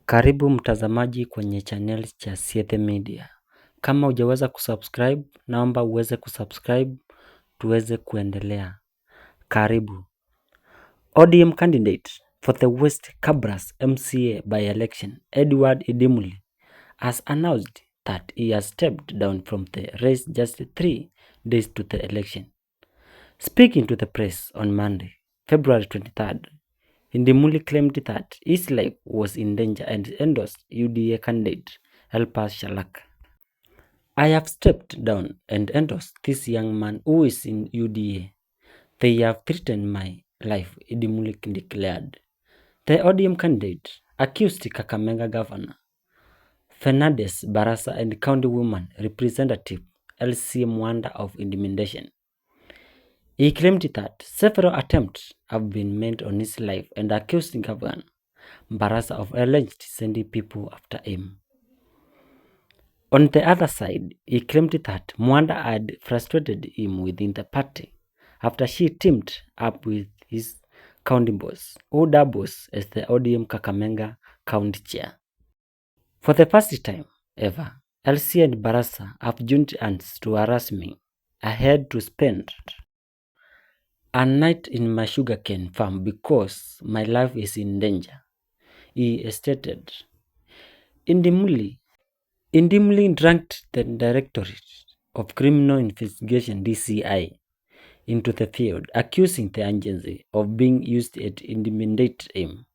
Karibu mtazamaji kwenye channel cha Siete Media. Kama hujaweza kusubscribe, naomba uweze kusubscribe, tuweze kuendelea. Karibu. ODM candidate for the West Kabras MCA by-election, Edward Idimuli, has announced that he has stepped down from the race just 3 days to the election. Speaking to the press on Monday, February 23rd, Indimuli claimed that his life was in danger and endorsed UDA candidate Elpas Shalak. I have stepped down and endorsed this young man who is in UDA. They have threatened my life, Indimuli declared. The ODM candidate accused Kakamega Governor Fernandes Barasa and County Woman Representative LC Mwanda of intimidation. He claimed that several attempts have been made on his life and accused Governor Barasa of alleged sending people after him. On the other side, he claimed that Mwanda had frustrated him within the party after she teamed up with his county boss, who doubles as the ODM Kakamega county chair. For the first time ever, LC and Barasa have joined hands to harass me. I had to spend a night in my sugarcane farm because my life is in danger, he stated. Indimuli dragged the Directorate of Criminal Investigation DCI into the field, accusing the agency of being used to intimidate him.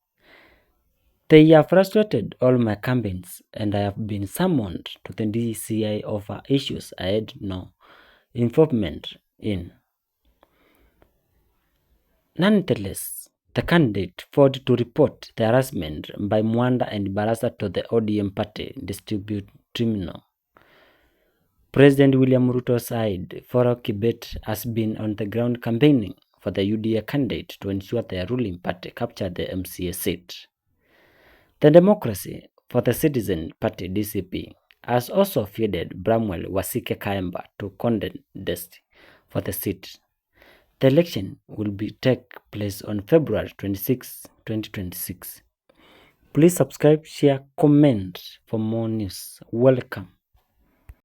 They have frustrated all my campaigns and I have been summoned to the DCI over issues I had no involvement in. Nonetheless, the candidate failed to report the harassment by Mwanda and Barasa to the ODM party district tribunal. President William Ruto's side, Faruk Kibet, has been on the ground campaigning for the UDA candidate to ensure the ruling party capture the MCA seat. The Democracy for the Citizen Party DCP has also fielded Bramwell Wasike Kayemba to contest for the seat. The election will take place on February 26, 2026. Please subscribe, share, comment for more news. Welcome.